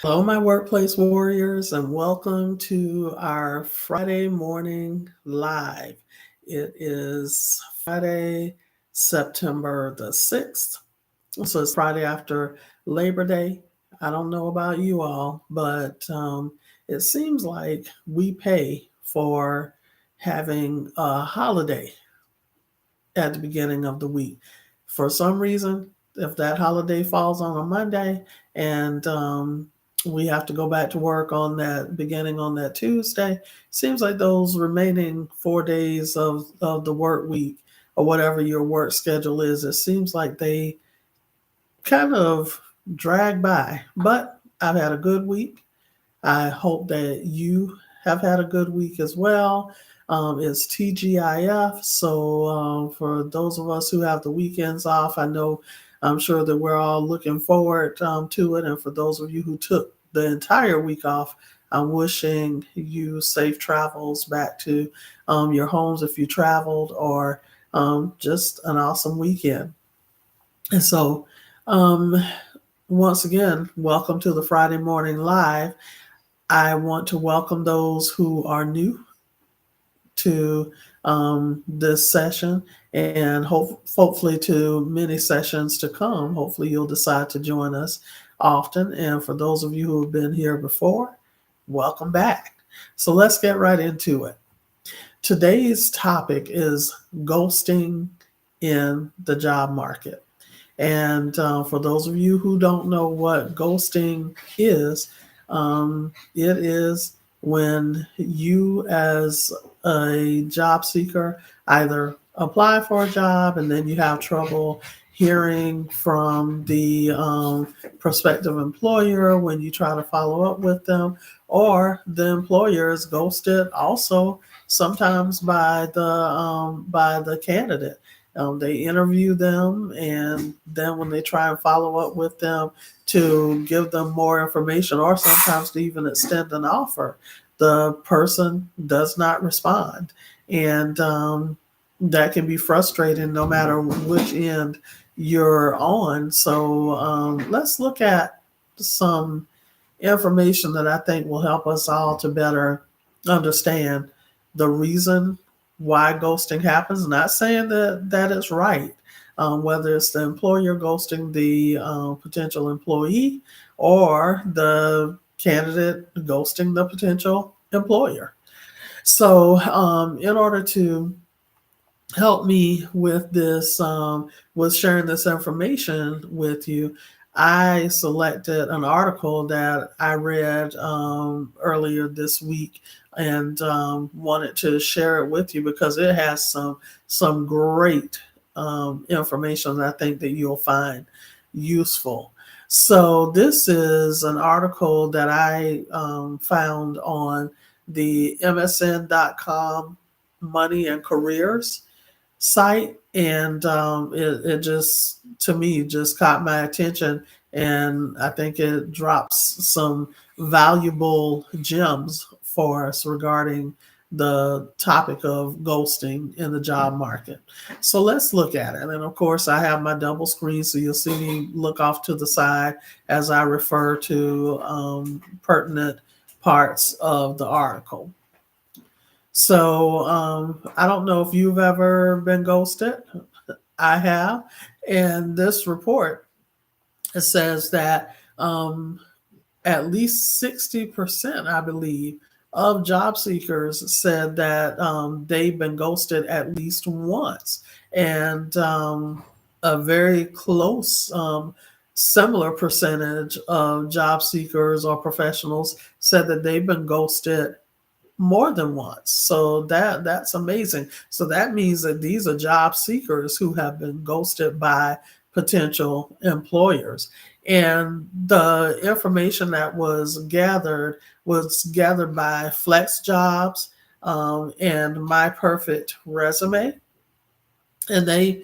Hello, my workplace warriors, and welcome to our Friday morning live. It is Friday, September the 6th. So it's Friday after Labor Day. I don't know about you all, but it seems like we pay for having a holiday at the beginning of the week. For some reason, if that holiday falls on a Monday and we have to go back to work on that beginning on that Tuesday, seems like those remaining 4 days of the work week or whatever your work schedule is, it seems like they kind of drag by. But I've had a good week. I hope that you have had a good week as well. It's TGIF. So, for those of us who have the weekends off, I'm sure that we're all looking forward to it. And for those of you who took the entire week off, I'm wishing you safe travels back to your homes if you traveled, or just an awesome weekend. And so, um, once again, welcome to the Friday Morning Live. I want to welcome those who are new to this session and hopefully to many sessions to come. Hopefully, you'll decide to join us often. And for those of you who have been here before, welcome back. So let's get right into it. Today's topic is ghosting in the job market. And for those of you who don't know what ghosting is, it is when you, as a job seeker, either apply for a job and then you have trouble hearing from the prospective employer when you try to follow up with them, or the employer is ghosted also sometimes by the candidate. They interview them, and then when they try and follow up with them to give them more information, or sometimes to even extend an offer, the person does not respond. And that can be frustrating no matter which end you're on. So let's look at some information that I think will help us all to better understand the reason why ghosting happens. Not saying that it's right, whether it's the employer ghosting the potential employee or the candidate ghosting the potential employer. So, in order to help me with this, with sharing this information with you, I selected an article that I read earlier this week and wanted to share it with you because it has some great information that I think that you'll find useful. So this is an article that I found on the MSN.com Money and Careers site, and it just, to me, just caught my attention, and I think it drops some valuable gems for us regarding the topic of ghosting in the job market. So let's look at it. And of course, I have my double screen, so you'll see me look off to the side as I refer to pertinent parts of the article. So I don't know if you've ever been ghosted. I have. And this report, it says that at least 60%, I believe, of job seekers said that they've been ghosted at least once. And a very close, similar percentage of job seekers or professionals said that they've been ghosted more than once. So that's amazing. So that means that these are job seekers who have been ghosted by potential employers. And the information that was gathered by Flex Jobs and My Perfect Resume, and they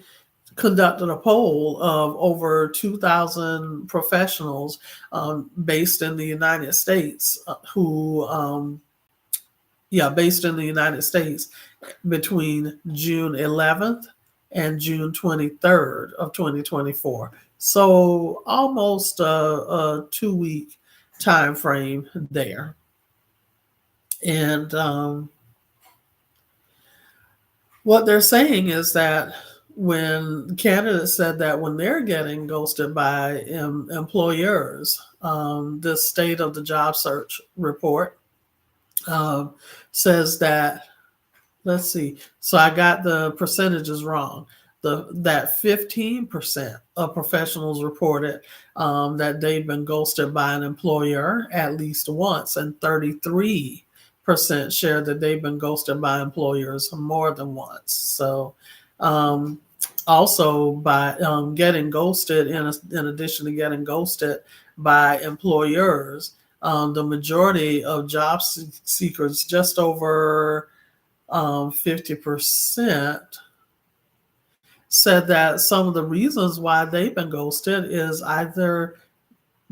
conducted a poll of over 2,000 professionals based in the United States who based in the United States between June 11th and June 23rd of 2024. So almost a 2 week time frame there. And what they're saying is that when candidates said that when they're getting ghosted by employers, this state of the job search report um, says that, let's see, so I got the percentages wrong. That 15% of professionals reported that they've been ghosted by an employer at least once, and 33% shared that they've been ghosted by employers more than once. So, um, also by getting ghosted, in addition to getting ghosted by employers, the majority of job seekers, just over 50%, said that some of the reasons why they've been ghosted is either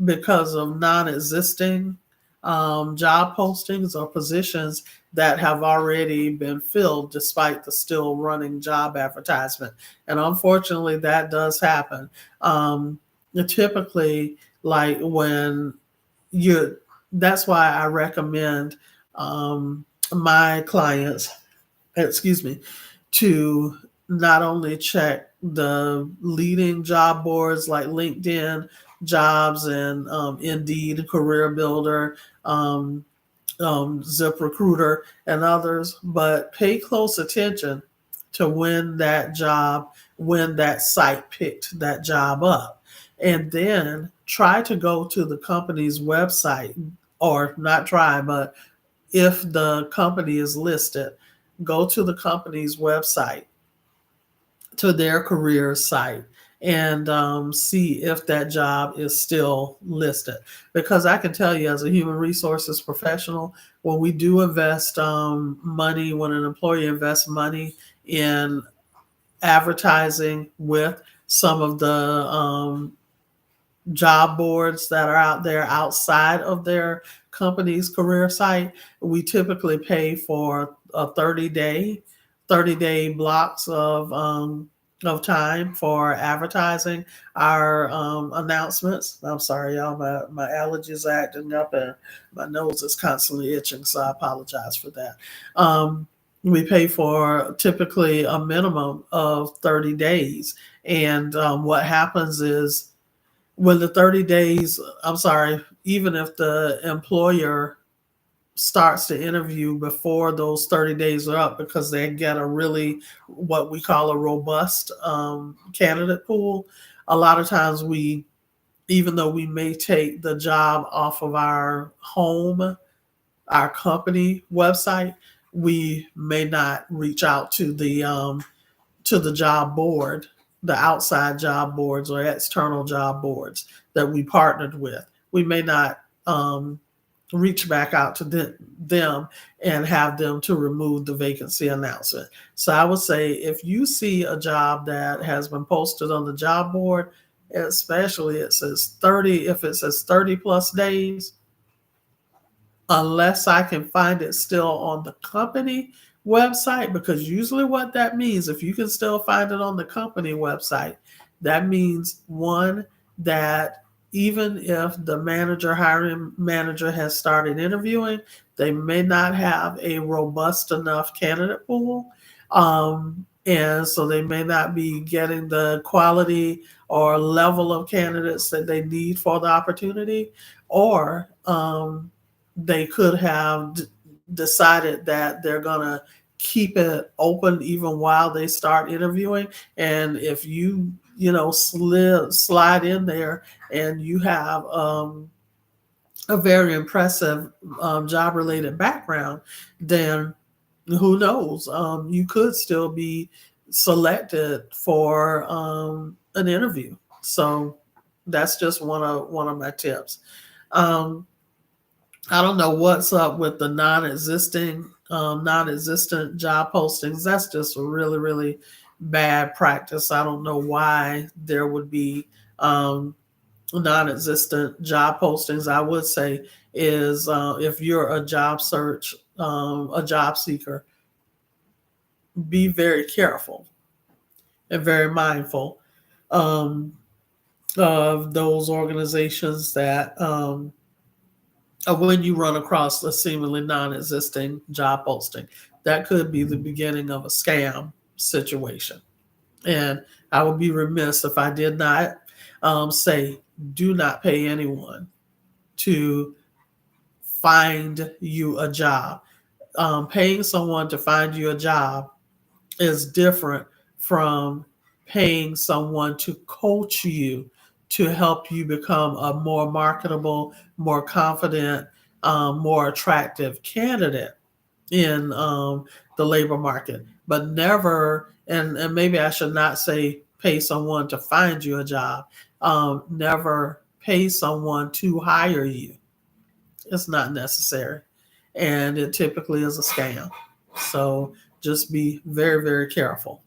because of non-existing job postings or positions that have already been filled despite the still running job advertisement. And unfortunately, that does happen. Typically, like when you, that's why I recommend my clients, excuse me, to not only check the leading job boards like LinkedIn Jobs and Indeed, Career Builder, ZipRecruiter, and others, but pay close attention to when that site picked that job up. And then try to go to the company's website, or not try, but if the company is listed, go to the company's website, to their career site, and see if that job is still listed. Because I can tell you, as a human resources professional, when we do invest money, when an employer invests money in advertising with some of the job boards that are out there outside of their company's career site, we typically pay for a 30-day blocks of time for advertising our announcements. I'm sorry, y'all, my allergies are acting up and my nose is constantly itching, so I apologize for that. We pay for typically a minimum of 30 days. And what happens is, when the 30 days, I'm sorry, even if the employer starts to interview before those 30 days are up, because they get a really, what we call a robust candidate pool, a lot of times even though we may take the job off of our company website, we may not reach out to the job board, the outside job boards or external job boards that we partnered with. We may not reach back out to them and have them to remove the vacancy announcement. So I would say, if you see a job that has been posted on the job board, especially if it says 30 plus days, unless I can find it still on the company website, because usually what that means, if you can still find it on the company website, that means, one, that even if the hiring manager has started interviewing, they may not have a robust enough candidate pool. And so they may not be getting the quality or level of candidates that they need for the opportunity, or they could have decided that they're going to keep it open even while they start interviewing. And if slide in there and you have a very impressive job related background, then who knows, you could still be selected for an interview. So that's just one of my tips. I don't know what's up with the non-existent job postings. That's just a really, really bad practice. I don't know why there would be non-existent job postings. I would say is, if you're a job seeker, be very careful and very mindful of those organizations that when you run across a seemingly non-existing job posting. That could be the beginning of a scam situation. And I would be remiss if I did not say, do not pay anyone to find you a job. Paying someone to find you a job is different from paying someone to coach you to help you become a more marketable, more confident, more attractive candidate in the labor market. But never, and maybe I should not say pay someone to find you a job, never pay someone to hire you. It's not necessary. And it typically is a scam. So just be very, very careful.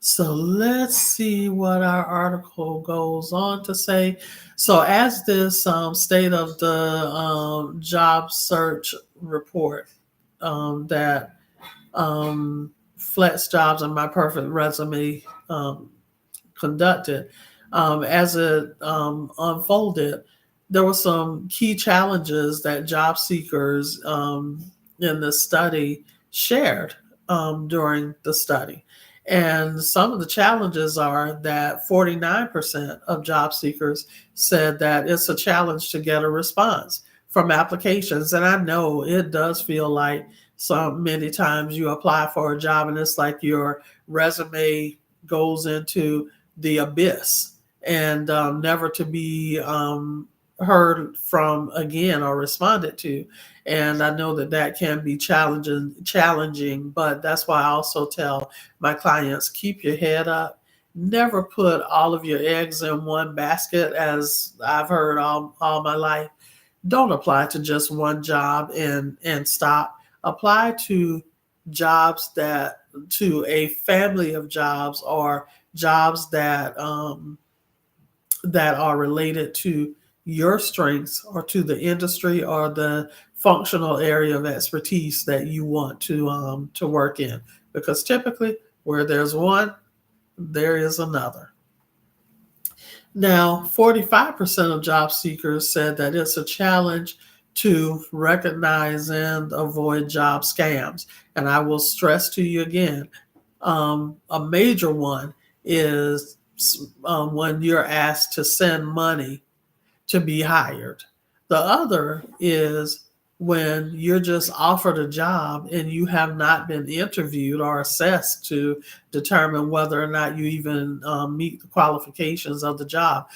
So let's see what our article goes on to say. So, as this state of the job search report that Flex Jobs and My Perfect Resume conducted, as it unfolded, there were some key challenges that job seekers in the study shared during the study. And some of the challenges are that 49% of job seekers said that it's a challenge to get a response from applications. And I know it does feel like so many times you apply for a job and it's like your resume goes into the abyss and never to be heard from again or responded to. And I know that that can be challenging, but that's why I also tell my clients, keep your head up. Never put all of your eggs in one basket, as I've heard all my life. Don't apply to just one job and stop. Apply to jobs to a family of jobs, or jobs that are related to your strengths or to the industry or the functional area of expertise that you want to work in. Because typically, where there's one, there is another. Now, 45% of job seekers said that it's a challenge to recognize and avoid job scams. And I will stress to you again, a major one is when you're asked to send money to be hired. The other is when you're just offered a job and you have not been interviewed or assessed to determine whether or not you even meet the qualifications of the job.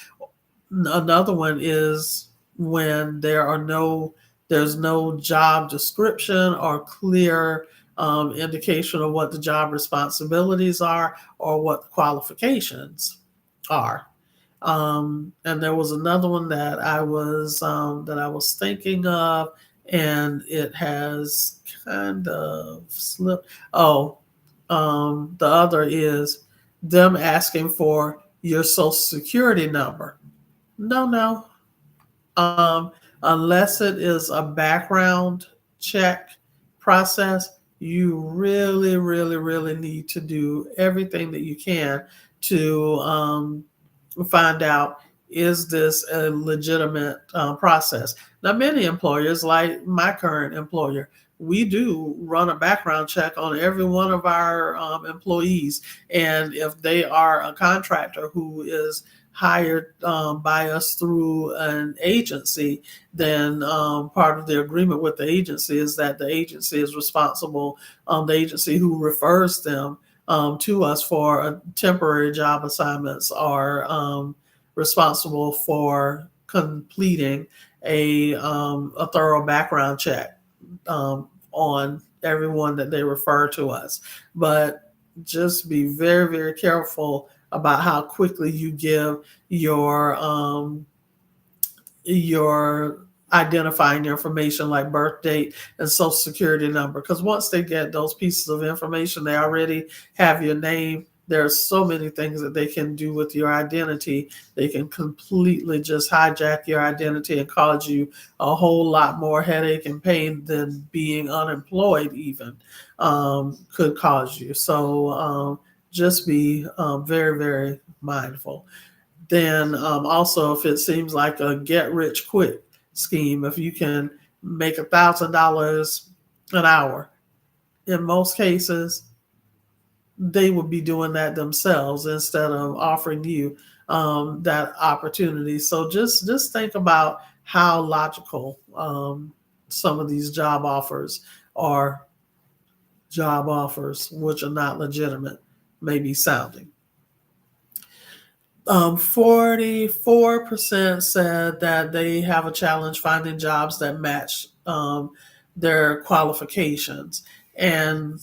Another one is when there's no job description or clear indication of what the job responsibilities are or what the qualifications are. And there was another one that I was thinking of, and it has kind of slipped. Oh, the other is them asking for your social security number. No. Um, Unless it is a background check process, you really, really, really need to do everything that you can to find out, is this a legitimate process. Now, many employers, like my current employer, we do run a background check on every one of our employees. And if they are a contractor who is hired by us through an agency, then part of the agreement with the agency is that the agency is responsible, the agency who refers them to us for a temporary job assignments are responsible for completing a thorough background check on everyone that they refer to us. But just be very, very careful about how quickly you give your identifying information like birth date and social security number, because once they get those pieces of information, they already have your name. There's so many things that they can do with your identity. They can completely just hijack your identity and cause you a whole lot more headache and pain than being unemployed even could cause you. So just be very, very mindful. Then also, if it seems like a get rich quick scheme. If you can make $1,000 an hour, in most cases, they would be doing that themselves instead of offering you that opportunity. So just think about how logical some of these are job offers, which are not legitimate, may be sounding. 44% said that they have a challenge finding jobs that match their qualifications. And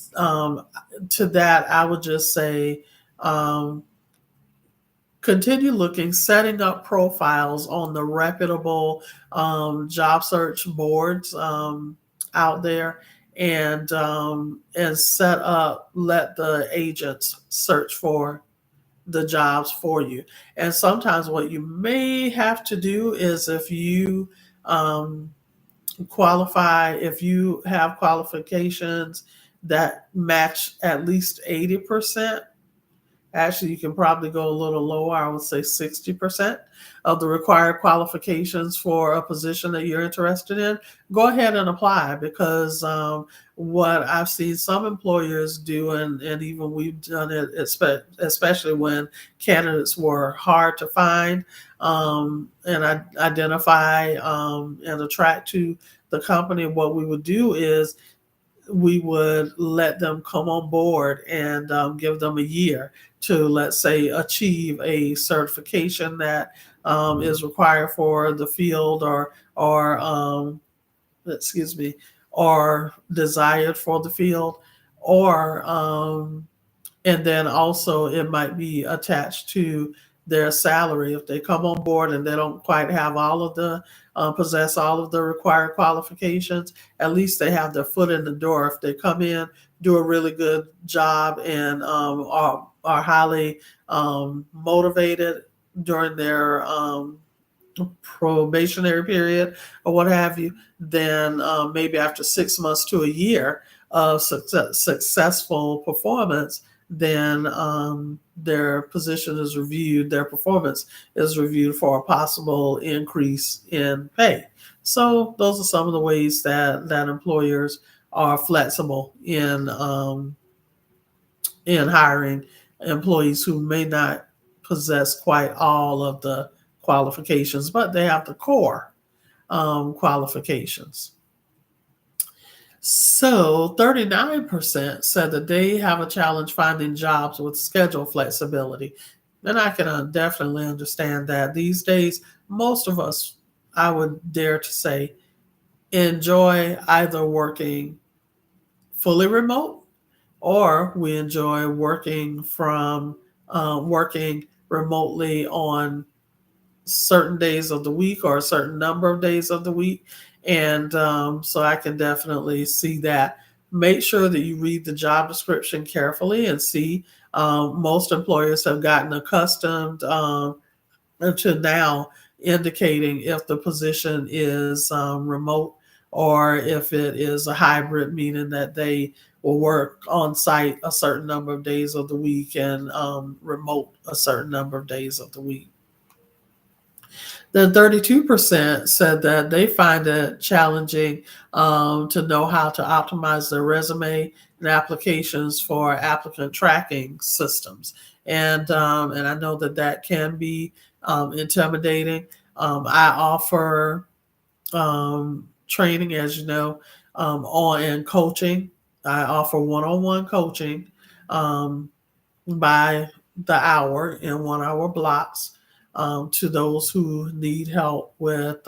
to that, I would just say continue looking, setting up profiles on the reputable job search boards out there, and let the agents search for the jobs for you. And sometimes what you may have to do is if you if you have qualifications that match at least 80%. Actually, you can probably go a little lower. I would say 60% of the required qualifications for a position that you're interested in. Go ahead and apply, because what I've seen some employers do, and even we've done it, especially when candidates were hard to find and identify and attract to the company, what we would do is we would let them come on board and give them a year to, let's say, achieve a certification that is required for the field, or excuse me, or desired for the field, or and then also it might be attached to their salary. If they come on board and they don't quite have possess all of the required qualifications, at least they have their foot in the door. If they come in, do a really good job, and are highly motivated during their probationary period or what have you, then maybe after 6 months to a year of successful performance, then their position is reviewed, their performance is reviewed for a possible increase in pay. So those are some of the ways that employers are flexible in hiring employees who may not possess quite all of the qualifications, but they have the core qualifications. So 39% said that they have a challenge finding jobs with schedule flexibility. And I can definitely understand that. These days, most of us, I would dare to say, enjoy either working fully remote, or we enjoy working remotely on certain days of the week or a certain number of days of the week. And so I can definitely see that. Make sure that you read the job description carefully and see. Most employers have gotten accustomed to now indicating if the position is remote, or if it is a hybrid, meaning that they will work on site a certain number of days of the week and remote a certain number of days of the week. Then 32% said that they find it challenging to know how to optimize their resume and applications for applicant tracking systems. And I know that can be intimidating. I offer training, as you know, and coaching. I offer one-on-one coaching by the hour in 1 hour blocks to those who need help with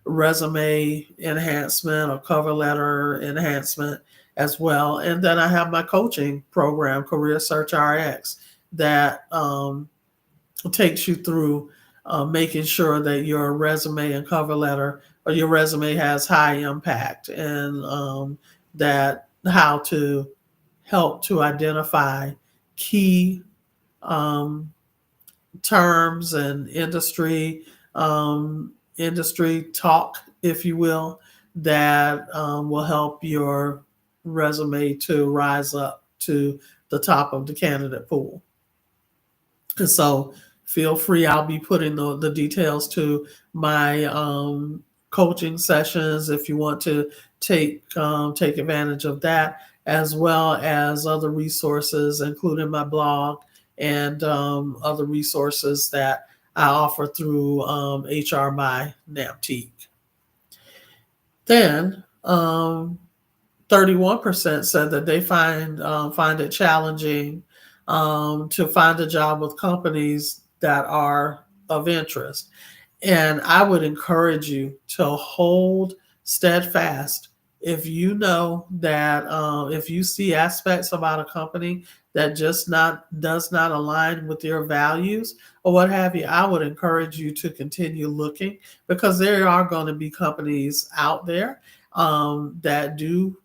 resume enhancement or cover letter enhancement as well. And then I have my coaching program, Career Search RX, that takes you through making sure that your resume and cover letter, or your resume, has high impact, and that how to help to identify key terms and industry talk, if you will, that will help your resume to rise up to the top of the candidate pool. So feel free. I'll be putting the details to my coaching sessions if you want to take advantage of that, as well as other resources, including my blog and other resources that I offer through HR by Nnamtique. Then 31% said that they find it challenging to find a job with companies that are of interest. And I would encourage you to hold steadfast if you know that if you see aspects about a company that just not does not align with your values or what have you. I would encourage you to continue looking, because there are going to be companies out there that do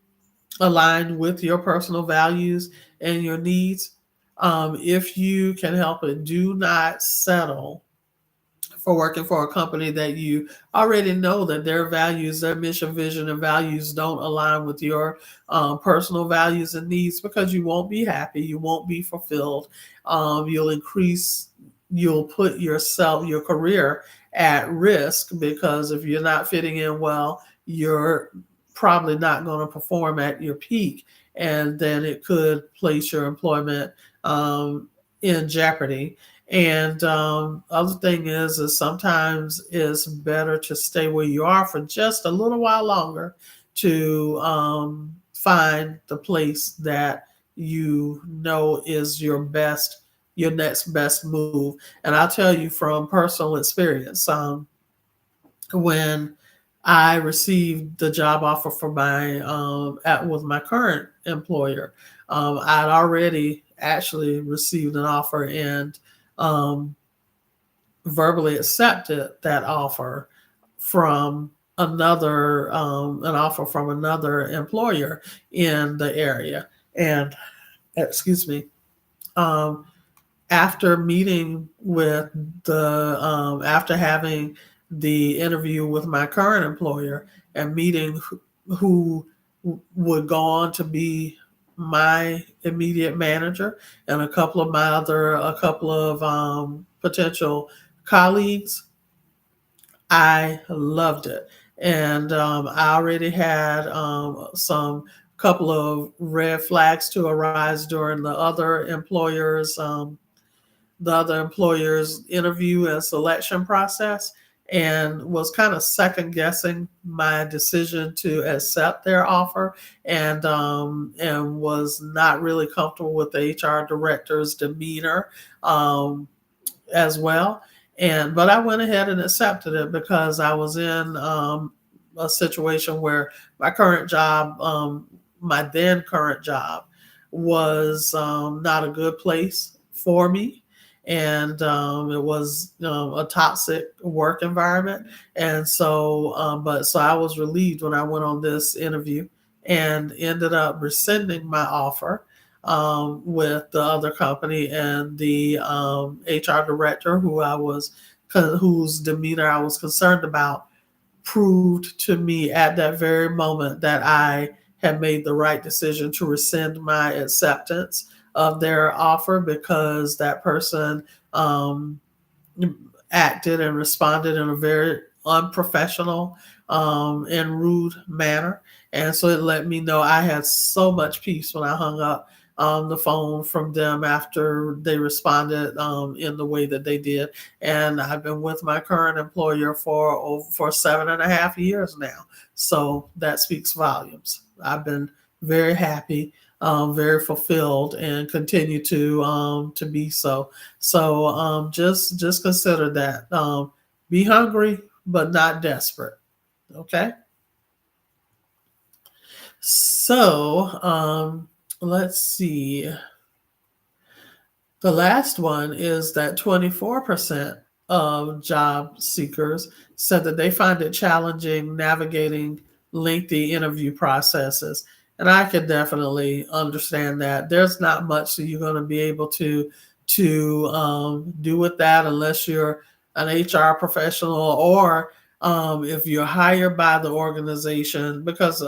align with your personal values and your needs. If you can help it, do not settle for working for a company that you already know that their values, their mission, vision, and values don't align with your personal values and needs, because you won't be happy, you won't be fulfilled. You'll put your career at risk, because if you're not fitting in well, you're probably not going to perform at your peak, and then it could place your employment in jeopardy. And other thing is sometimes it's better to stay where you are for just a little while longer to find the place that you know is your next best move. And I'll tell you from personal experience, when I received the job offer for with my current employer, I'd already actually received an offer and um, verbally accepted that offer from an offer from another employer in the area. And excuse me, um, after meeting with after having the interview with my current employer and meeting who would go on to be my immediate manager and a couple of potential colleagues, I loved it. And I already had some couple of red flags to arise during the other employer's interview and selection process, and was kind of second guessing my decision to accept their offer, and was not really comfortable with the HR director's demeanor as well. But I went ahead and accepted it because I was in a situation where my current job, my then current job, was not a good place for me, and it was a toxic work environment. And so I was relieved when I went on this interview and ended up rescinding my offer with the other company, and the HR director whose demeanor I was concerned about proved to me at that very moment that I had made the right decision to rescind my acceptance of their offer, because that person acted and responded in a very unprofessional and rude manner. And so it let me know I had so much peace when I hung up the phone from them after they responded in the way that they did. And I've been with my current employer for 7.5 years now. So that speaks volumes. I've been very happy, very fulfilled, and continue to be so. So just consider that. Be hungry, but not desperate. Okay. So let's see. The last one is that 24% of job seekers said that they find it challenging navigating lengthy interview processes. And I can definitely understand that. There's not much that you're going to be able to do with that unless you're an HR professional, or if you're hired by the organization, because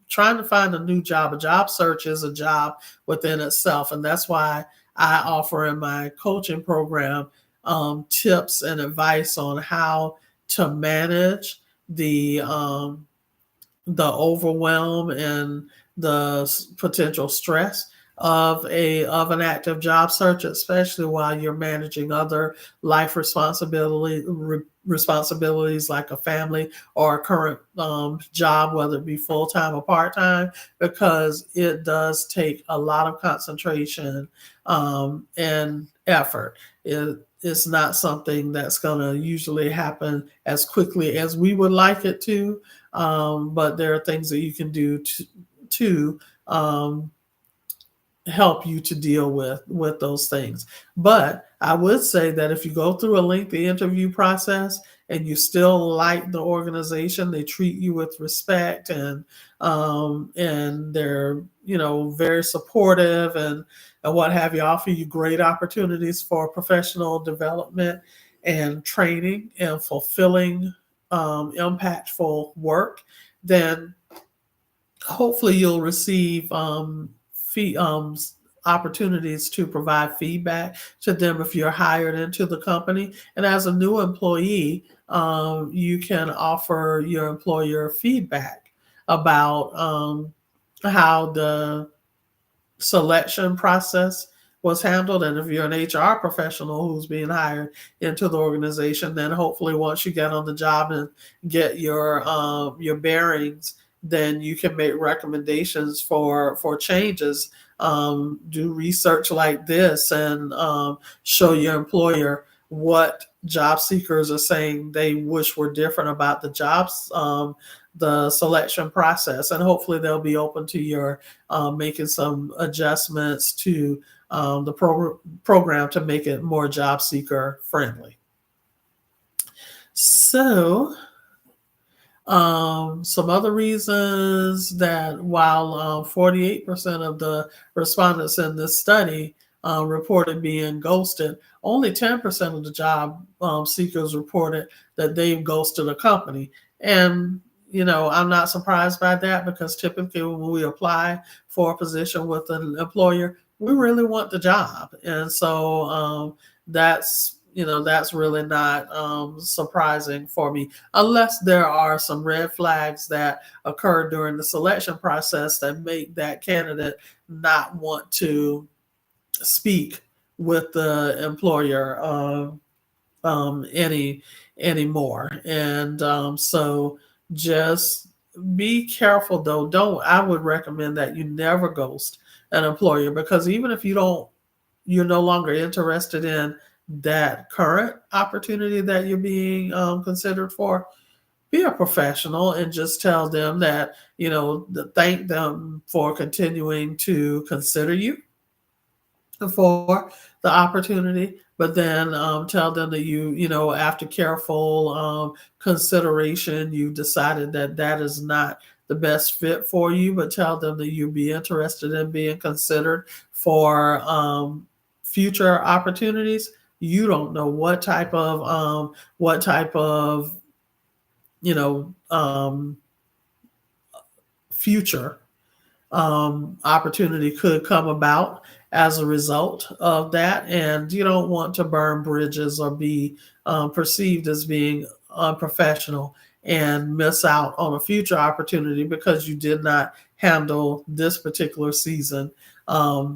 trying to find a job search is a job within itself. And that's why I offer in my coaching program tips and advice on how to manage the overwhelm and the potential stress of an active job search, especially while you're managing other life responsibilities like a family or a current job, whether it be full-time or part-time, because it does take a lot of concentration and effort. It's not something that's going to usually happen as quickly as we would like it to, but there are things that you can do to help you to deal with those things. But I would say that if you go through a lengthy interview process and you still like the organization, they treat you with respect, and they're very supportive and what have you, offer you great opportunities for professional development and training and fulfilling impactful work, then hopefully you'll receive opportunities to provide feedback to them if you're hired into the company. And as a new employee, you can offer your employer feedback about how the selection process was handled. And if you're an HR professional who's being hired into the organization, then hopefully once you get on the job and get your bearings, then you can make recommendations for changes. Do research like this and show your employer what job seekers are saying they wish were different about the jobs, the selection process, and hopefully they'll be open to your making some adjustments to the program to make it more job seeker friendly. So some other reasons that while 48% of the respondents in this study reported being ghosted, only 10% of the job seekers reported that they've ghosted a company. And I'm not surprised by that, because typically when we apply for a position with an employer, we really want the job. And so that's really not surprising for me, unless there are some red flags that occur during the selection process that make that candidate not want to speak with the employer anymore. And so just be careful though. I would recommend that you never ghost an employer, because even if you're no longer interested in that current opportunity that you're being considered for, be a professional and just tell them that, thank them for continuing to consider you for the opportunity, but then tell them that after careful consideration, you decided that that is not the best fit for you, but tell them that you'd be interested in being considered for future opportunities. You don't know what type of future opportunity could come about as a result of that. And you don't want to burn bridges or be perceived as being unprofessional and miss out on a future opportunity because you did not handle this particular season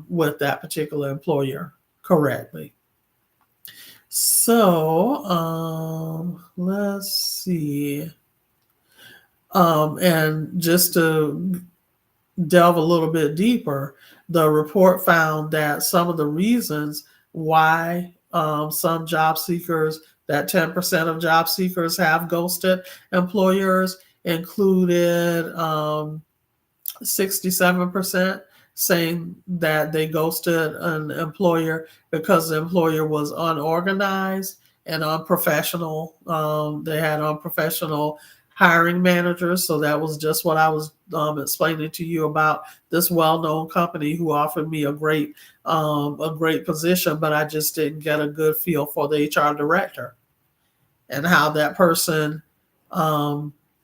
with that particular employer correctly. So let's see. And just to delve a little bit deeper, the report found that some of the reasons why some job seekers, that 10% of job seekers have ghosted employers, included 67% saying that they ghosted an employer because the employer was unorganized and unprofessional. They had unprofessional hiring managers. So that was just what I was explaining to you about this well-known company who offered me a great position, but I just didn't get a good feel for the HR director and how that person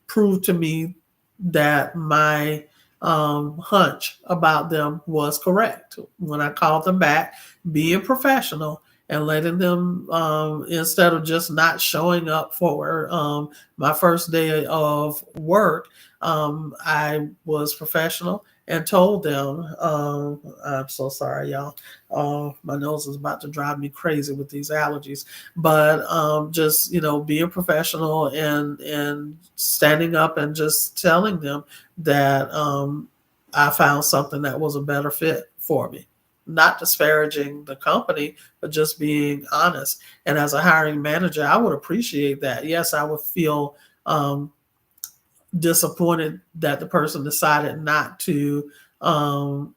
proved to me that my hunch about them was correct. When I called them back, being professional and letting them, instead of just not showing up for my first day of work, I was professional and told them, I'm so sorry, y'all. My nose is about to drive me crazy with these allergies. But just being professional and standing up and just telling them that I found something that was a better fit for me. Not disparaging the company, but just being honest. And as a hiring manager, I would appreciate that. Yes, I would feel disappointed that the person decided not to come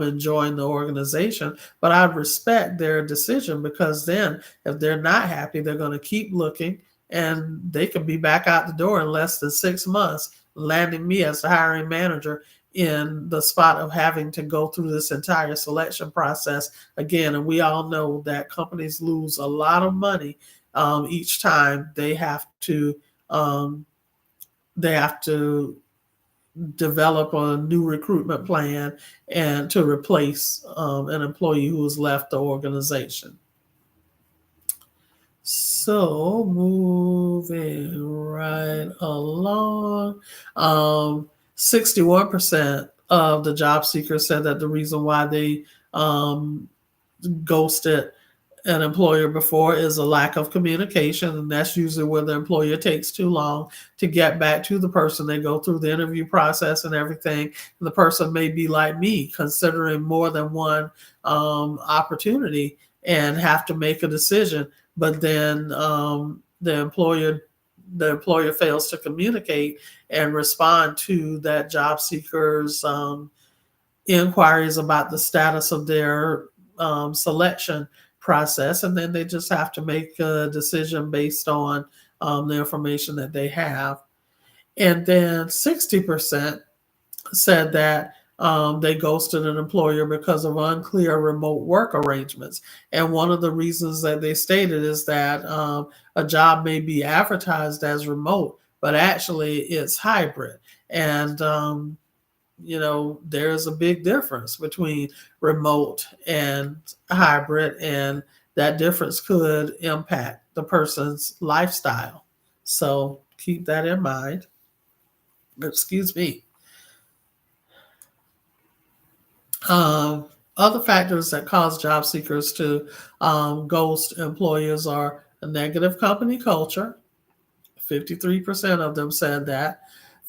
and join the organization, but I respect their decision, because then if they're not happy, they're going to keep looking, and they could be back out the door in less than 6 months, landing me as the hiring manager in the spot of having to go through this entire selection process again. And we all know that companies lose a lot of money each time um, they have to develop a new recruitment plan and to replace an employee who has left the organization. So moving right along, 61% of the job seekers said that the reason why they ghosted an employer before is a lack of communication, and that's usually where the employer takes too long to get back to the person. They go through the interview process and everything. And the person may be like me, considering more than one opportunity, and have to make a decision, but then the employer fails to communicate and respond to that job seeker's inquiries about the status of their selection process, and then they just have to make a decision based on the information that they have. And then 60% said that they ghosted an employer because of unclear remote work arrangements. And one of the reasons that they stated is that a job may be advertised as remote, but actually it's hybrid. And there's a big difference between remote and hybrid, and that difference could impact the person's lifestyle. So keep that in mind. Excuse me. Other factors that cause job seekers to ghost employers are a negative company culture. 53% of them said that.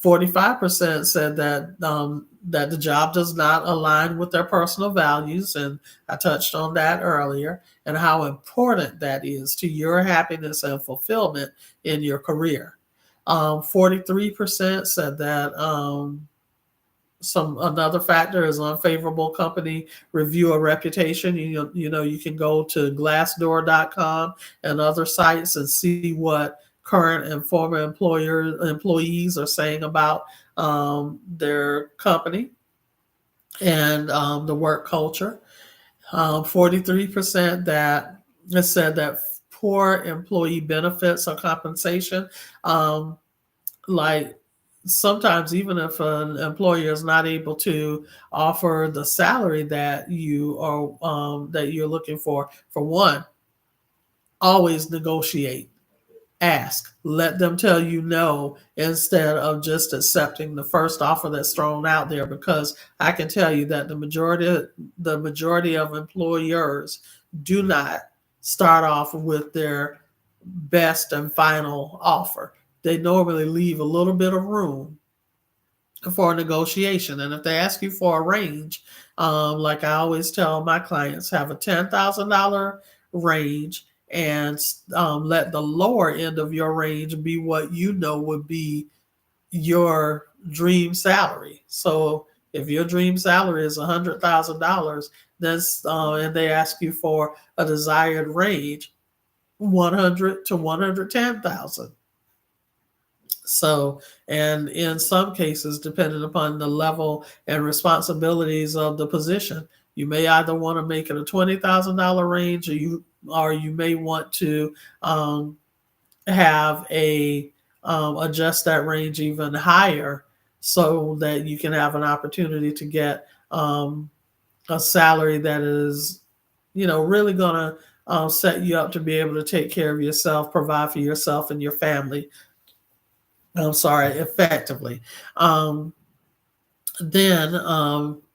45% said that the job does not align with their personal values, and I touched on that earlier, and how important that is to your happiness and fulfillment in your career. 43% said that another factor is unfavorable company review or reputation. You can go to glassdoor.com and other sites and see what current and former employees are saying about their company and the work culture. 43% that has said that poor employee benefits or compensation, like sometimes even if an employer is not able to offer the salary that you're looking for one, always negotiate. Ask, let them tell you no, instead of just accepting the first offer that's thrown out there, because I can tell you that the majority of employers do not start off with their best and final offer. They normally leave a little bit of room for negotiation. And if they ask you for a range, like I always tell my clients, have a $10,000 range, and let the lower end of your range be what you know would be your dream salary. So if your dream salary is $100,000, and they ask you for a desired range, 100 to 110,000. So, and in some cases, depending upon the level and responsibilities of the position, you may either want to make it a $20,000 range, or you may want to have a adjust that range even higher, so that you can have an opportunity to get a salary that is really going to set you up to be able to take care of yourself, provide for yourself and your family. I'm sorry, effectively. Um, then,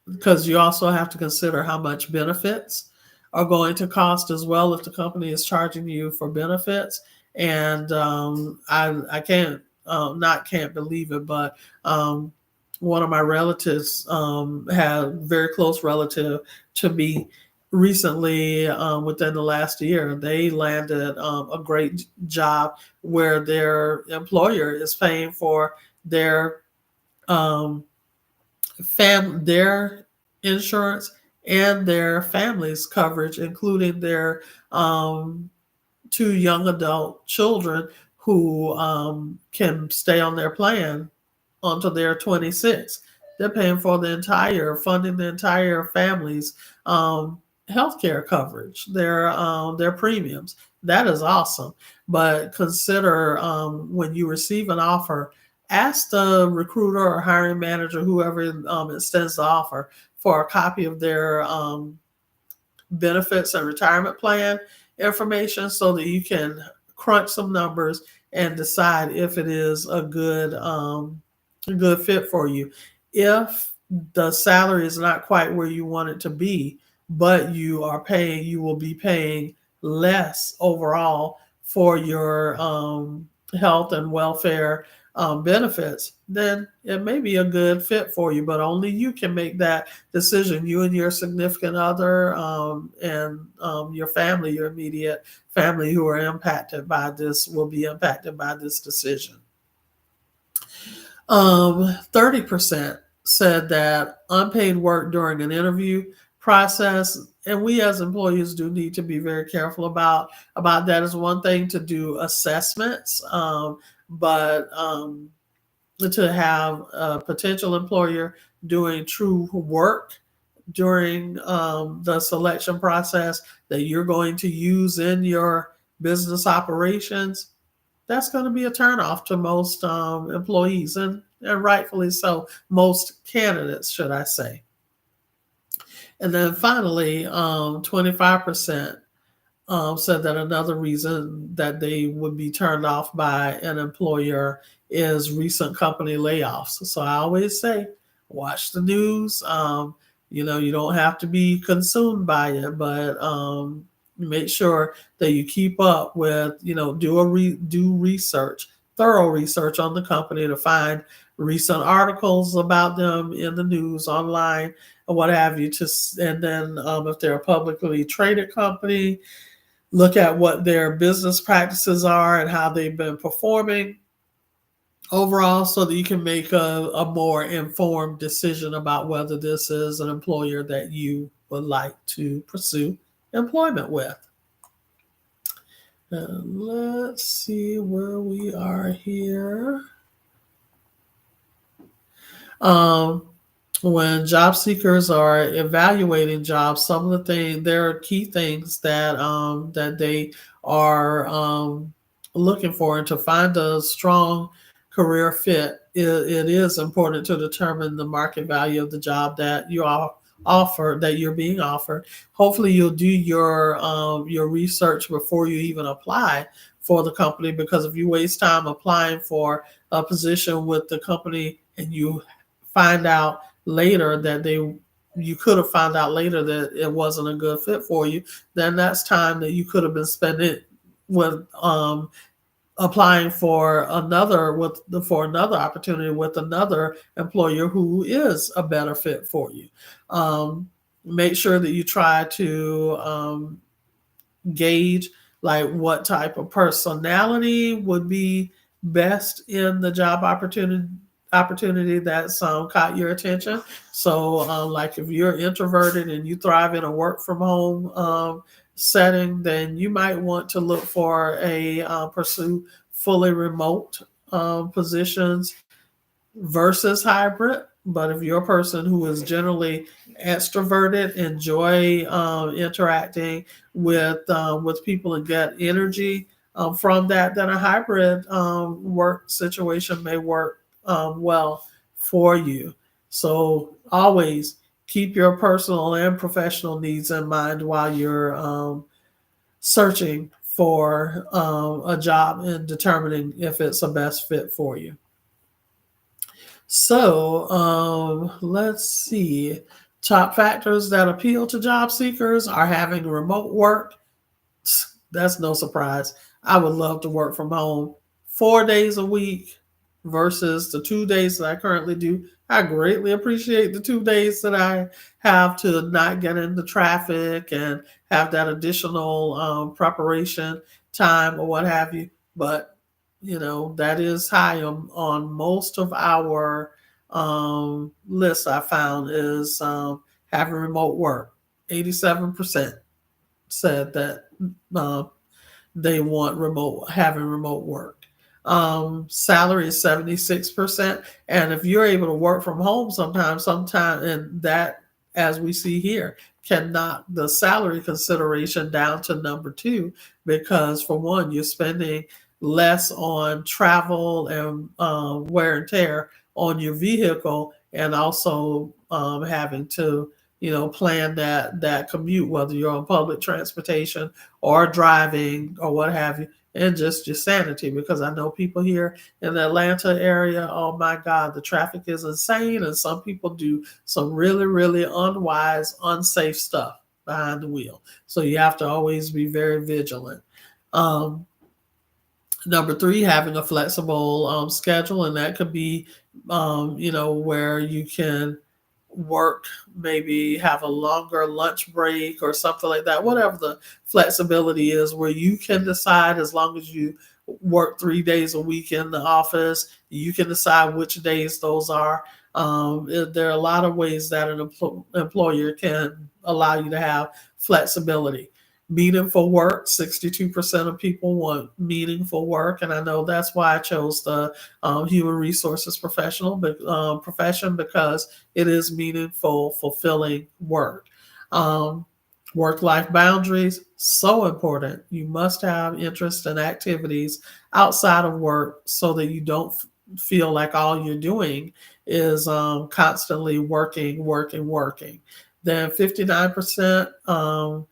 because you also have to consider how much benefits are going to cost as well if the company is charging you for benefits. And I can't not can't believe it, but one of my relatives had a very close relative to me recently within the last year. They landed a great job where their employer is paying for their um, their insurance and their family's coverage, including their two young adult children who can stay on their plan until they're 26. They're paying for funding the entire family's um, healthcare coverage, their premiums. That is awesome. But consider when you receive an offer, ask the recruiter or hiring manager, whoever extends the offer, for a copy of their benefits and retirement plan information so that you can crunch some numbers and decide if it is a good fit for you. If the salary is not quite where you want it to be, but you will be paying less overall for your health and welfare benefits, then it may be a good fit for you. But only you can make that decision. You and your significant other and your family, your immediate family who are impacted by this, will be impacted by this decision. 30% said that unpaid work during an interview process, and we as employees do need to be very careful about that. Is one thing to do assessments, but to have a potential employer doing true work during the selection process that you're going to use in your business operations, that's going to be a turnoff to most employees, and rightfully so, most candidates, should I say. And then finally, 25% said that another reason that they would be turned off by an employer is recent company layoffs. So I always say, watch the news. You don't have to be consumed by it, but make sure that you keep up with, do research, thorough research on the company to find recent articles about them in the news, online, or what have you. And then if they're a publicly traded company, look at what their business practices are and how they've been performing overall so that you can make a more informed decision about whether this is an employer that you would like to pursue employment with. And let's see where we are here. When job seekers are evaluating jobs, some of there are key things that they are looking for, and to find a strong career fit, it is important to determine the market value of the job that you're being offered. Hopefully, you'll do your research before you even apply for the company, because if you waste time applying for a position with the company and find out later that you could have found out later that it wasn't a good fit for you, then that's time that you could have been spending with applying for another opportunity with another employer who is a better fit for you. Make sure that you try to gauge like what type of personality would be best in the job opportunity that's caught your attention. So like if you're introverted and you thrive in a work from home setting, then you might want to look for pursue fully remote positions versus hybrid. But if you're a person who is generally extroverted, enjoy interacting with people and get energy from that, then a hybrid work situation may work well for you. So always keep your personal and professional needs in mind while you're searching for a job and determining if it's a best fit for you. So let's see. Top factors that appeal to job seekers are having remote work. That's no surprise. I would love to work from home 4 days a week versus the 2 days that I currently do. I greatly appreciate the 2 days that I have to not get into traffic and have that additional preparation time or what have you. But, that is high on most of our lists I found is having remote work. 87% said that uh, they want having remote work. Salary is 76%. And if you're able to work from home sometimes, and that, as we see here, can knock the salary consideration down to number two, because for one, you're spending less on travel and wear and tear on your vehicle, and also having to plan that commute, whether you're on public transportation or driving or what have you, and just your sanity. Because I know people here in the Atlanta area, oh my God, the traffic is insane, and some people do some really, really unwise, unsafe stuff behind the wheel. So you have to always be very vigilant. Um, Number three, having a flexible schedule, and that could be, where you can work, maybe have a longer lunch break or something like that. Whatever the flexibility is, where you can decide, as long as you work 3 days a week in the office, you can decide which days those are. There are a lot of ways that an employer can allow you to have flexibility. Meaningful work, 62% of people want meaningful work. And I know that's why I chose the human resources profession, because it is meaningful, fulfilling work. Um, Work-life boundaries, so important. You must have interest in activities outside of work so that you don't feel like all you're doing is constantly working, working, working. Then 59%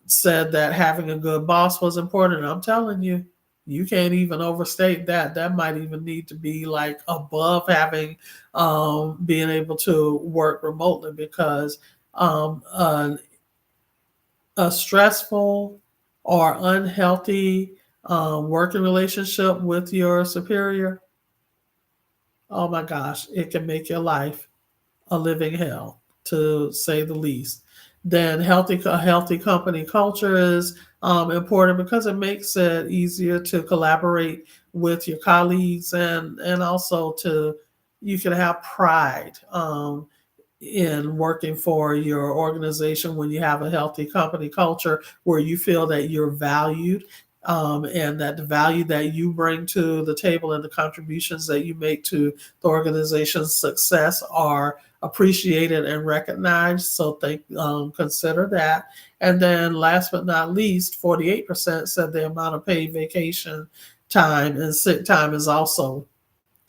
said that having a good boss was important. I'm telling you, you can't even overstate that. That might even need to be like above having being able to work remotely, because um, a, a stressful or unhealthy working relationship with your superior, oh my gosh, it can make your life a living hell, to say the least. Then a healthy company culture is important, because it makes it easier to collaborate with your colleagues, and also to you can have pride in working for your organization when you have a healthy company culture where you feel that you're valued, and that the value that you bring to the table and the contributions that you make to the organization's success are appreciated and recognized. So consider that. And then last but not least, 48% said the amount of paid vacation time and sick time is also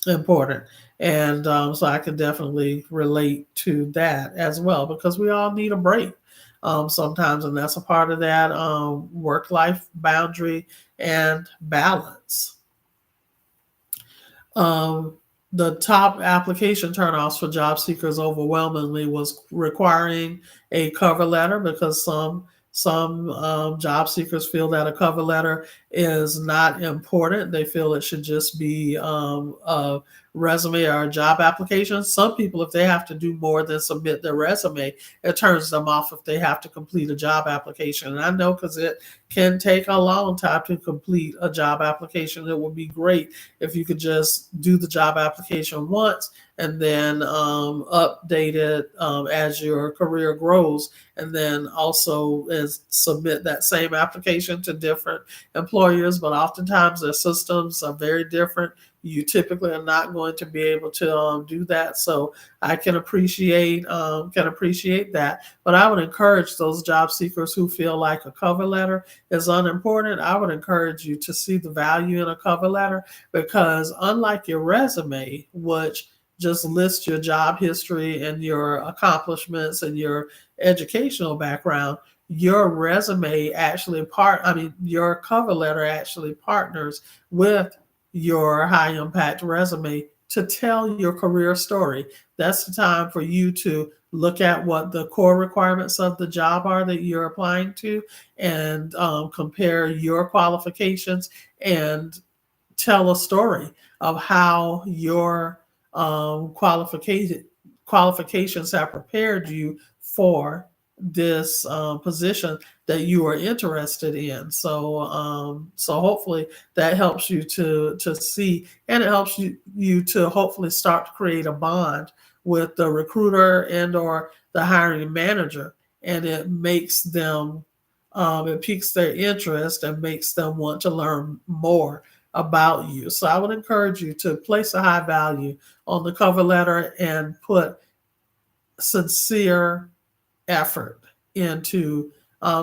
important. And so I can definitely relate to that as well, because we all need a break sometimes. And that's a part of that work-life boundary and balance. Um, the top application turnoffs for job seekers overwhelmingly was requiring a cover letter, because some job seekers feel that a cover letter is not important. They feel it should just be a resume or a job application. Some people, if they have to do more than submit their resume, it turns them off if they have to complete a job application. And I know, because it can take a long time to complete a job application. It would be great if you could just do the job application once and then update it as your career grows, and then also submit that same application to different employers. But oftentimes their systems are very different. You typically are not going to be able to do that. So I can appreciate that. But I would encourage those job seekers who feel like a cover letter is unimportant. I would encourage you to see the value in a cover letter, because unlike your resume, which just list your job history and your accomplishments and your educational background. Your resume actually your cover letter actually partners with your high impact resume to tell your career story. That's the time for you to look at what the core requirements of the job are that you're applying to, and compare your qualifications and tell a story of how your qualifications have prepared you for this position that you are interested in. So hopefully that helps you to see, and it helps you to hopefully start to create a bond with the recruiter and or the hiring manager, and it makes them it piques their interest and makes them want to learn more about you. So I would encourage you to place a high value on the cover letter and put sincere effort into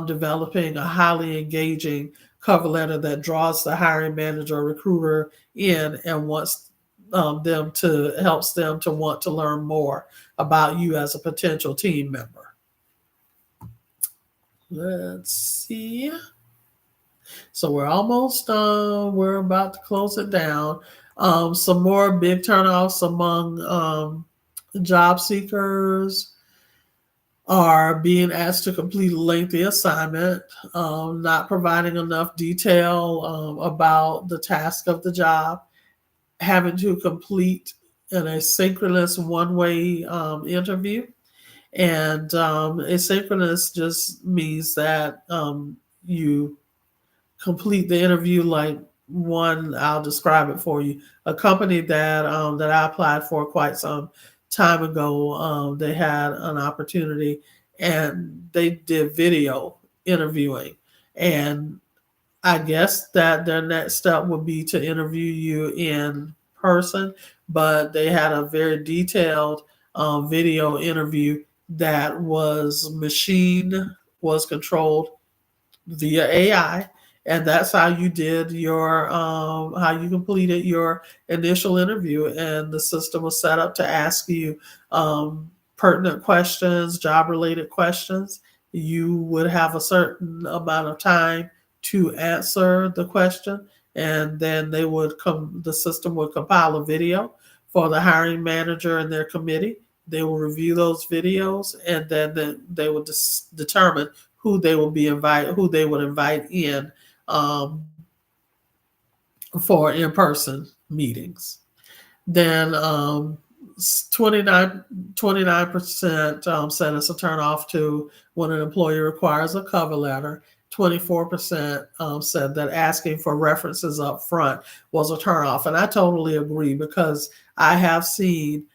developing a highly engaging cover letter that draws the hiring manager or recruiter in and wants helps them to want to learn more about you as a potential team member. Let's see. So we're almost done. We're about to close it down. Some more big turnoffs among job seekers are being asked to complete a lengthy assignment, not providing enough detail about the task of the job, having to complete an asynchronous one-way interview. And asynchronous just means that you complete the interview like one. I'll describe it for you. A company that I applied for quite some time ago, they had an opportunity and they did video interviewing, and I guess that their next step would be to interview you in person, but they had a very detailed video interview that was controlled via AI, and that's how you did your how you completed your initial interview. And the system was set up to ask you pertinent questions, job related questions. You would have a certain amount of time to answer the question, and then the system would compile a video for the hiring manager and their committee. They will review those videos, and then they will determine who they would invite in um, for in-person meetings. Then 29% said it's a turnoff to when an employee requires a cover letter. 24% said that asking for references up front was a turnoff. And I totally agree, because I have seen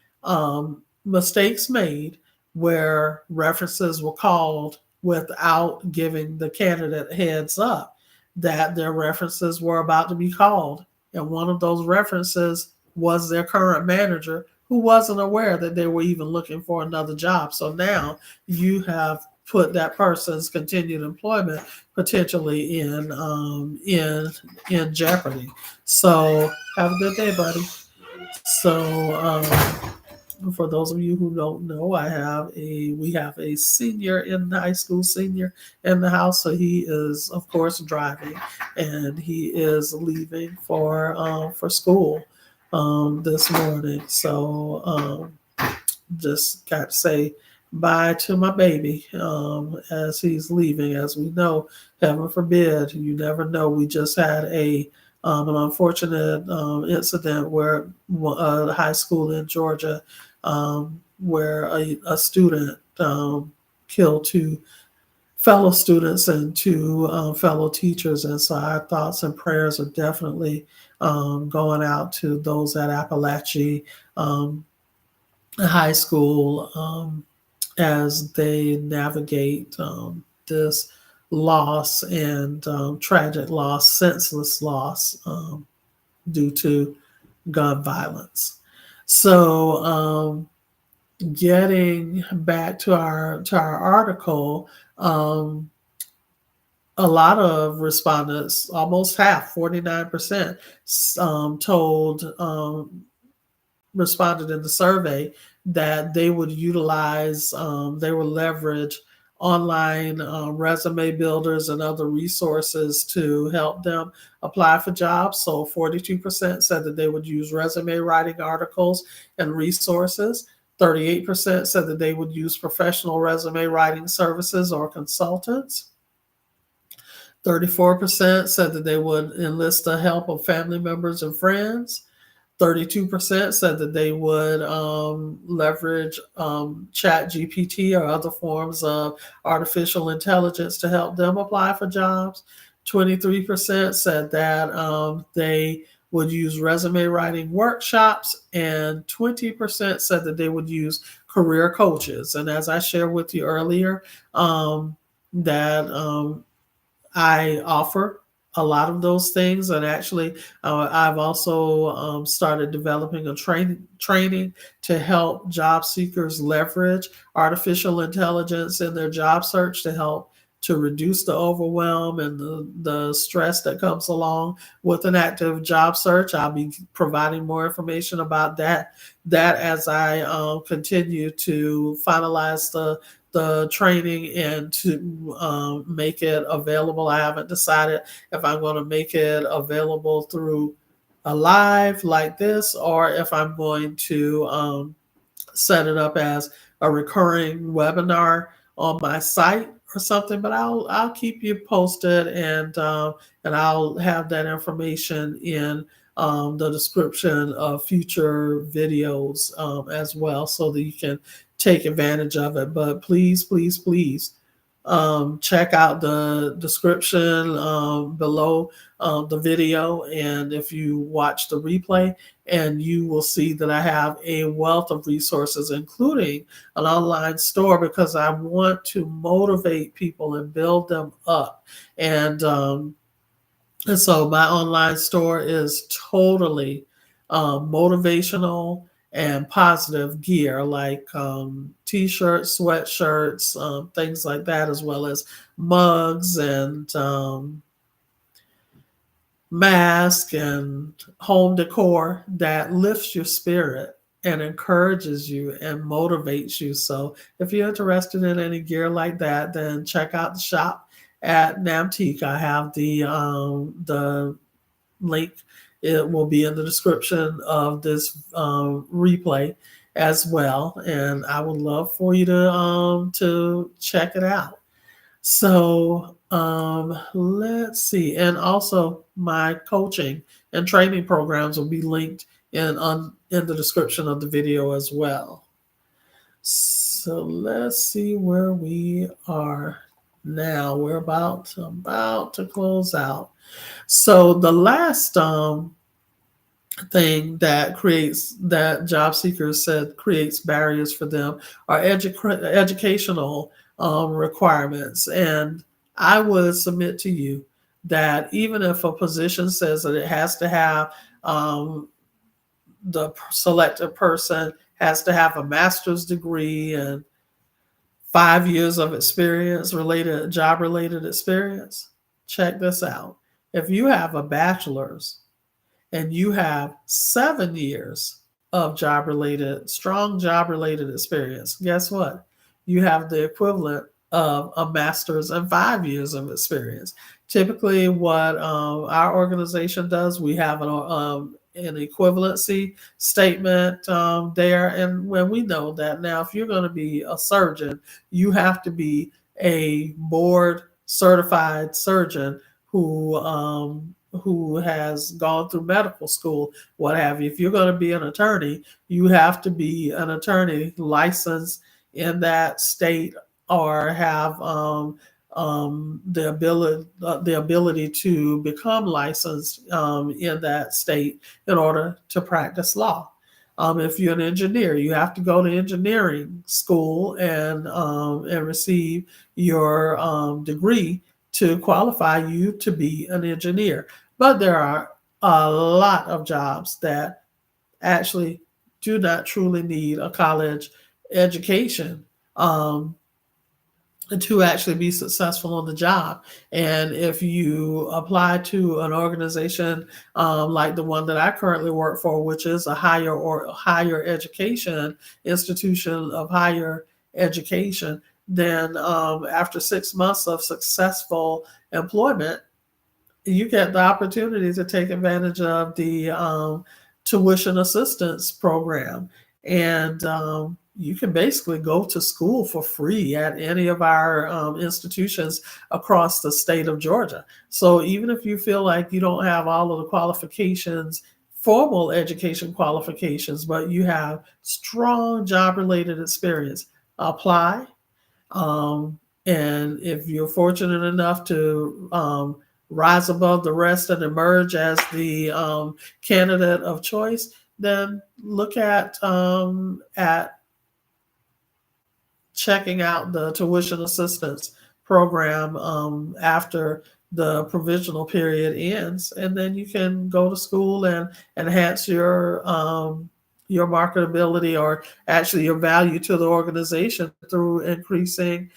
mistakes made where references were called without giving the candidate heads up that their references were about to be called. And one of those references was their current manager, who wasn't aware that they were even looking for another job. So now you have put that person's continued employment potentially in jeopardy. So have a good day, buddy. So for those of you who don't know, we have a senior in the high school, senior in the house. So he is, of course, driving, and he is leaving for school this morning. So just got to say bye to my baby as he's leaving. As we know, heaven forbid, you never know. We just had an unfortunate incident where the high school in Georgia, where a student killed two fellow students and two fellow teachers. And so our thoughts and prayers are definitely going out to those at Appalachia High School as they navigate this loss and tragic loss, senseless loss due to gun violence. So getting back to our article, a lot of respondents, almost half, 49%, told responded in the survey that they would utilize, they would leverage online resume builders and other resources to help them apply for jobs. So 42% said that they would use resume writing articles and resources. 38% said that they would use professional resume writing services or consultants. 34% said that they would enlist the help of family members and friends. 32% said that they would leverage chat GPT or other forms of artificial intelligence to help them apply for jobs. 23% said that they would use resume writing workshops, and 20% said that they would use career coaches. And as I shared with you earlier, that I offer a lot of those things, and actually, I've also started developing a training to help job seekers leverage artificial intelligence in their job search to help to reduce the overwhelm and the stress that comes along with an active job search. I'll be providing more information about that as I continue to finalize the training and to make it available. I haven't decided if I'm going to make it available through a live like this, or if I'm going to set it up as a recurring webinar on my site or something. But I'll keep you posted, and I'll have that information in the description of future videos as well, so that you can take advantage of it. But please, please, please check out the description below the video. And if you watch the replay, and you will see that I have a wealth of resources, including an online store, because I want to motivate people and build them up. And so my online store is totally motivational and positive gear, like t-shirts, sweatshirts, things like that, as well as mugs and masks and home decor that lifts your spirit and encourages you and motivates you. So if you're interested in any gear like that, then check out the shop at Nnamtique. I have the link. It will be in the description of this replay as well, and I would love for you to check it out. So let's see, and also my coaching and training programs will be linked in the description of the video as well. So let's see where we are now. We're about to close out. So the last thing that job seekers said creates barriers for them are educational requirements. And I would submit to you that even if a position says that it has to have the selected person has to have a master's degree and 5 years of experience, job related experience, check this out. If you have a bachelor's and you have 7 years of strong job related experience, guess what? You have the equivalent of a master's and 5 years of experience. Typically, what our organization does, we have an equivalency statement there. And when we know that now, if you're going to be a surgeon, you have to be a board certified surgeon who has gone through medical school, what have you. If you're going to be an attorney, you have to be an attorney licensed in that state, or have the ability to become licensed in that state in order to practice law. If you're an engineer, you have to go to engineering school and receive your degree to qualify you to be an engineer. But there are a lot of jobs that actually do not truly need a college education. to actually be successful on the job. And if you apply to an organization like the one that I currently work for, which is a higher education institution of higher education, then after 6 months of successful employment, you get the opportunity to take advantage of the tuition assistance program. And you can basically go to school for free at any of our institutions across the state of Georgia. So even if you feel like you don't have all of the qualifications, formal education qualifications, but you have strong job related experience, apply. And if you're fortunate enough to rise above the rest and emerge as the candidate of choice, then look at checking out the tuition assistance program after the provisional period ends, and then you can go to school and enhance your marketability, or actually your value to the organization, through increasing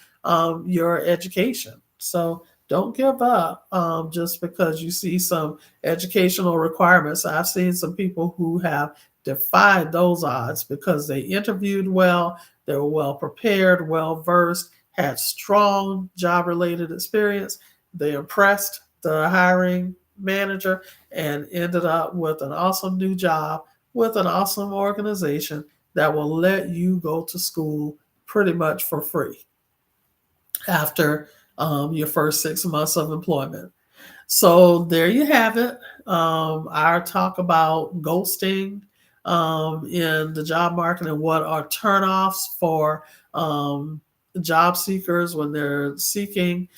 your education. So don't give up just because you see some educational requirements. I've seen some people who have defied those odds because they interviewed well, they were well prepared, well versed, had strong job related experience. They impressed the hiring manager and ended up with an awesome new job with an awesome organization that will let you go to school pretty much for free after your first 6 months of employment. So there you have it. Our talk about ghosting in the job market and what are turnoffs for job seekers when they're seeking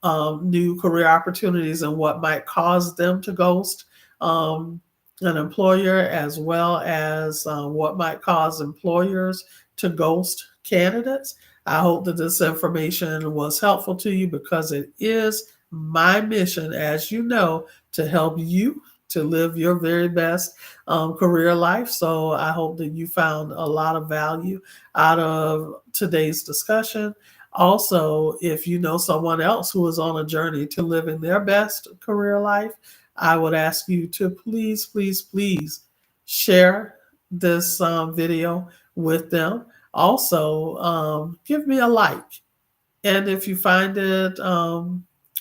new career opportunities, and what might cause them to ghost um, an employer, as well as what might cause employers to ghost candidates. I hope that this information was helpful to you, because it is my mission, as you know, to help you to live your very best career life. So I hope that you found a lot of value out of today's discussion. Also, if you know someone else who is on a journey to living their best career life, I would ask you to please, please, please share this video with them. Also, give me a like. And if you find it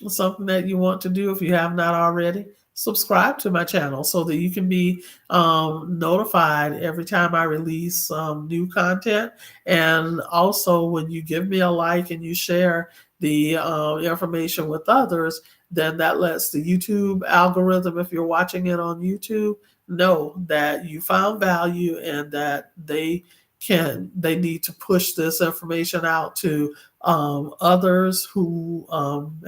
something that you want to do, if you have not already, subscribe to my channel so that you can be notified every time I release new content. And also, when you give me a like and you share the information with others, then that lets the YouTube algorithm, if you're watching it on YouTube, know that you found value and that they need to push this information out to others who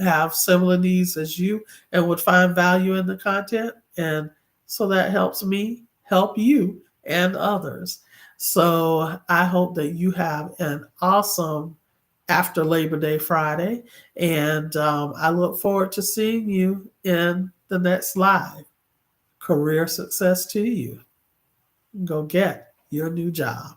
have similar needs as you and would find value in the content. And so that helps me help you and others. So I hope that you have an awesome after Labor Day Friday. And I look forward to seeing you in the next live. Career success to you. Go get your new job.